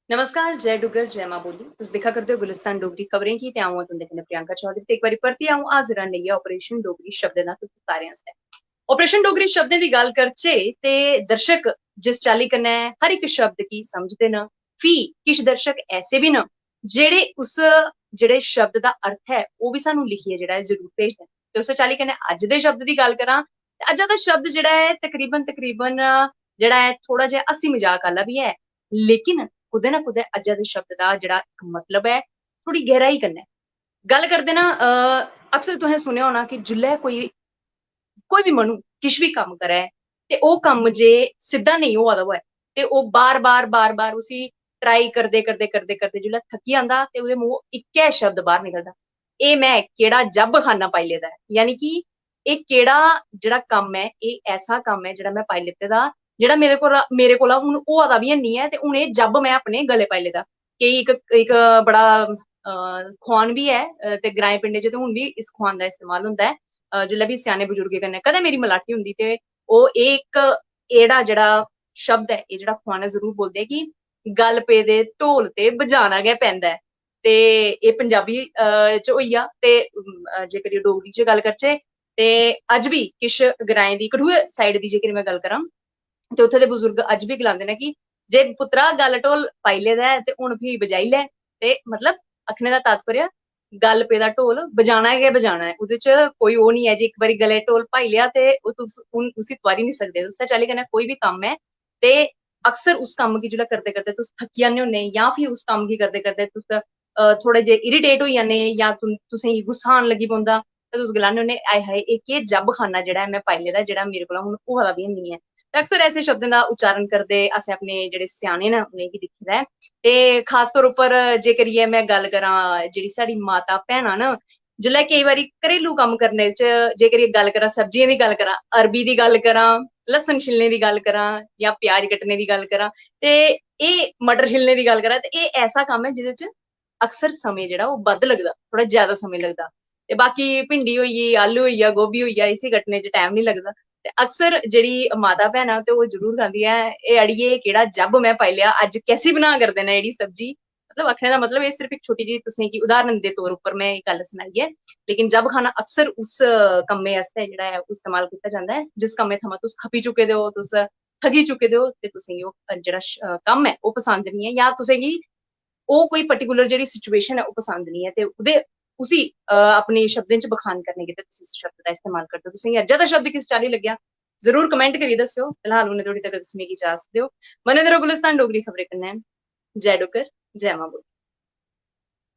नमस्कार, जय डुगर, जय मां बोली। तुस दिक्खा करदे हो गुलिस्तान डोगरी खबरें की ते अ'ऊं आं तुंदे कन्नै प्रियंका चौधरी ते इक बारी परतियै अ'ऊं हाजिर आं लेइयै ऑपरेशन डोगरी शब्दें दा तुसें सारें आस्तै। ऑपरेशन डोगरी शब्दें दी गल्ल करचै ते दर्शक जिस चाल्ली कन्नै हर इक शब्द गी समझदे न, फ्ही किश दर्शक ऐसे बी न जेह्ड़े उस जेह्ड़े शब्द दा अर्थ ऐ ओह् बी सानूं लिखियै जेह्ड़ा ऐ जरूर भेजदे न। ते उस्सै चाल्ली कन्नै अज्ज दे शब्द दी गल्ल करां ते अज्जा दा शब्द जेह्ड़ा ऐ तकरीबन जेह्ड़ा ऐ थोह्ड़ा जेहा हँसी मजाक आह्ला बी है, लेकिन कुदै ना कुदै अज्जा दे शब्द दा जेह्ड़ा मतलब ऐ थोह्ड़ी गैहराई कन्नै गल्ल करदे ना अक्सर तुसें सुनेआ होना कि जिल्लै कोई बी मनु किश बी कम्म करै ते ओह् कम्म जे सिद्धा नेईं होआ दा होऐ ते ओह् बार बार उसी ट्राई करदे जिल्लै थक्की जंदा ते ओह्दे मूंहों इक्कै शब्द बाह्र निकलदा, एह् मैं केह्ड़ा जब खाना पाई लेदा ऐ। यानी कि एह् केह्ड़ा जेह्ड़ा कम्म ऐ, एह् ऐसा कम्म ऐ जेह्ड़ा मैं पाई लैते दा, जेह्ड़ा मेरे कोला हून होआ दा बी हैनी ऐ ते हून एह् जब मैं अपने गले पाई लेदा। केईं इक बड़ा खोआन बी ऐ ते ग्राएं पिंडें च ते हून बी इस खोआन दा इस्तेमाल होंदा ऐ। जिल्लै बी स्याने बजुर्गें कन्नै कदें मेरी मलाटी होंदी ते ओह् इक एह्ड़ा जेह्ड़ा शब्द ऐ, एह् जेह्ड़ा खोआन ऐ जरूर बोलदे कि गल पेदे ढोल ते बजाना गै पैंदा ऐ। ते एह् पंजाबी च होई गेआ ते जेकर डोगरी च गल्ल करचै ते अज्ज बी किश ग्राएं दी कठुए साइड दी जेकर मैं गल्ल करां ते उत्थे दे बजुर्ग अज्ज बी गलांदे न कि जे पुत्तरा गल ढोल पाई लेदा ऐ ते हून फ्ही बजाई लै। ते मतलब आखने दा तात्पर्य गल पेदा ढोल बजाना गै बजाना ऐ। ओह्दे च कोई ओह् निं ऐ जे इक बारी गले ढोल पाई लेआ ते ओह् तुस हून उसी तोआरी निं सकदे। उस्सै चाल्ली कन्नै कोई बी कम्म ऐ ते अक्सर उस कम्म गी जेल्लै करदे तुस थक्की जन्ने होन्ने जां फ्ही उस कम्म गी करदे तुस थोह्ड़े जे इरिटेट होई जन्ने जां तुसें गी गुस्सा आन लगी पौंदा ते तुस गलाने होन्ने आय हाय एह् केह् जब खाना जेह्ड़ा ऐ मैं पाई लेदा जेह्ड़ा मेरे कोला हून होआ दा बी हैनी ऐ। ते अक्सर ऐसे शब्दें दा उच्चारण करदे असें अपने जेह्ड़े स्याने न उ'नेंगी दिक्खे दा ऐ। ते खास तौर उप्पर जे करियै मैं गल्ल करां जेह्ड़ी साढ़ी माता भैनां न, जेल्लै केईं बारी घरेलू कम्म करने च जे करियै गल्ल करां सब्जियें दी गल्ल करां, अरबी दी गल्ल करां, लस्सन छिलने दी गल्ल करां जां प्याज कट्टने दी गल्ल करां ते एह् मटर छिलने दी गल्ल करां ते एह् ऐसा कम्म ऐ जेह्दे च अक्सर समय जेह्ड़ा ओह् बद्ध लगदा, थोह्ड़ा ज्यादा समय लगदा। ते बाकी भिंडी होई गेई, आलू होई गेआ, गोभी होई गेआ, इसी कट्टने च टैम निं लगदा। ते अक्सर जेह्ड़ी माता भैनां ते ओह् जरूर गांदियां एह् अड़िये केह्ड़ा जब मैं पाई लेआ, अज्ज कैसी बना करदे न एह्ड़ी सब्जी। मतलब आखने दा मतलब एह् सिर्फ इक छोटी जेही तुसें गी उदाहरण दे तौर उप्पर मैं एह् गल्ल सनाई ऐ। लेकिन जब खाना अक्सर उस कम्मै आस्तै जेह्ड़ा ऐ इस्तेमाल कीता जांदा ऐ, जिस कम्मै थमां तुस खप्पी चुके दे ओ, तुस थक्की चुके दे हो ते तुसें गी ओह् जेह्ड़ा कम्म ऐ ओह् पसंद निं ऐ जां तुसें गी ओह् कोई पर्टिकुलर जेह्ड़ी सिचुएशन ऐ ओह् पसंद निं ऐ ते उसी अपने शब्दें च बखान करने गित्तै तुस इस शब्द दा इस्तेमाल करदे ओ। तुसें गी अज्जा दा शब्द किस चाल्ली लग्गेआ? जरूर कमेंट करियै दस्सेओ। फिलहाल हुनै धोड़ी तगर तुस मिगी इजाजत देओ। बने दे र'वो गुलिस्तान डोगरी खबरें कन्नै। जय डुग्गर, जय मां बोली।